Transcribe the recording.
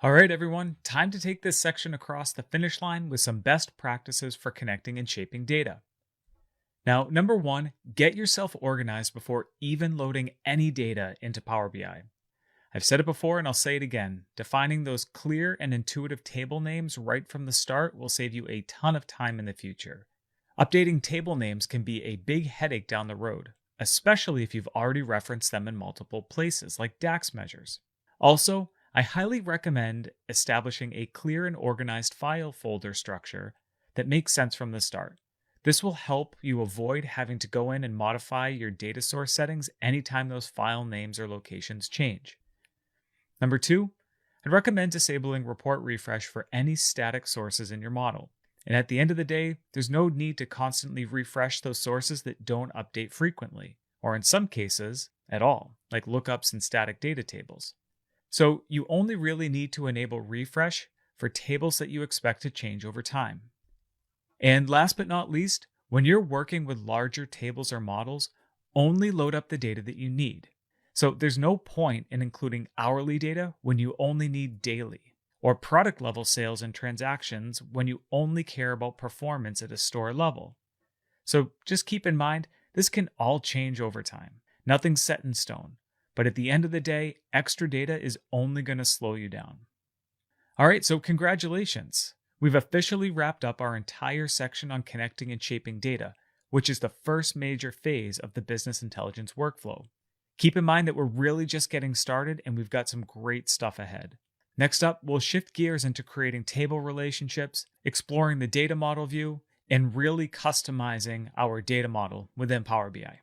All right, everyone, time to take this section across the finish line with some best practices for connecting and shaping data. Now, number one, get yourself organized before even loading any data into Power BI. I've said it before and I'll say it again. Defining those clear and intuitive table names right from the start will save you a ton of time in the future. Updating table names can be a big headache down the road, especially if you've already referenced them in multiple places, like DAX measures. Also, I highly recommend establishing a clear and organized file folder structure that makes sense from the start. This will help you avoid having to go in and modify your data source settings anytime those file names or locations change. Number two, I'd recommend disabling report refresh for any static sources in your model. And at the end of the day, there's no need to constantly refresh those sources that don't update frequently, or in some cases, at all, like lookups and static data tables. So you only really need to enable refresh for tables that you expect to change over time. And last but not least, when you're working with larger tables or models, only load up the data that you need. So there's no point in including hourly data when you only need daily, or product level sales and transactions when you only care about performance at a store level. So just keep in mind, this can all change over time. Nothing's set in stone. But at the end of the day, extra data is only going to slow you down. All right, so congratulations. We've officially wrapped up our entire section on connecting and shaping data, which is the first major phase of the business intelligence workflow. Keep in mind that we're really just getting started and we've got some great stuff ahead. Next up, we'll shift gears into creating table relationships, exploring the data model view, and really customizing our data model within Power BI.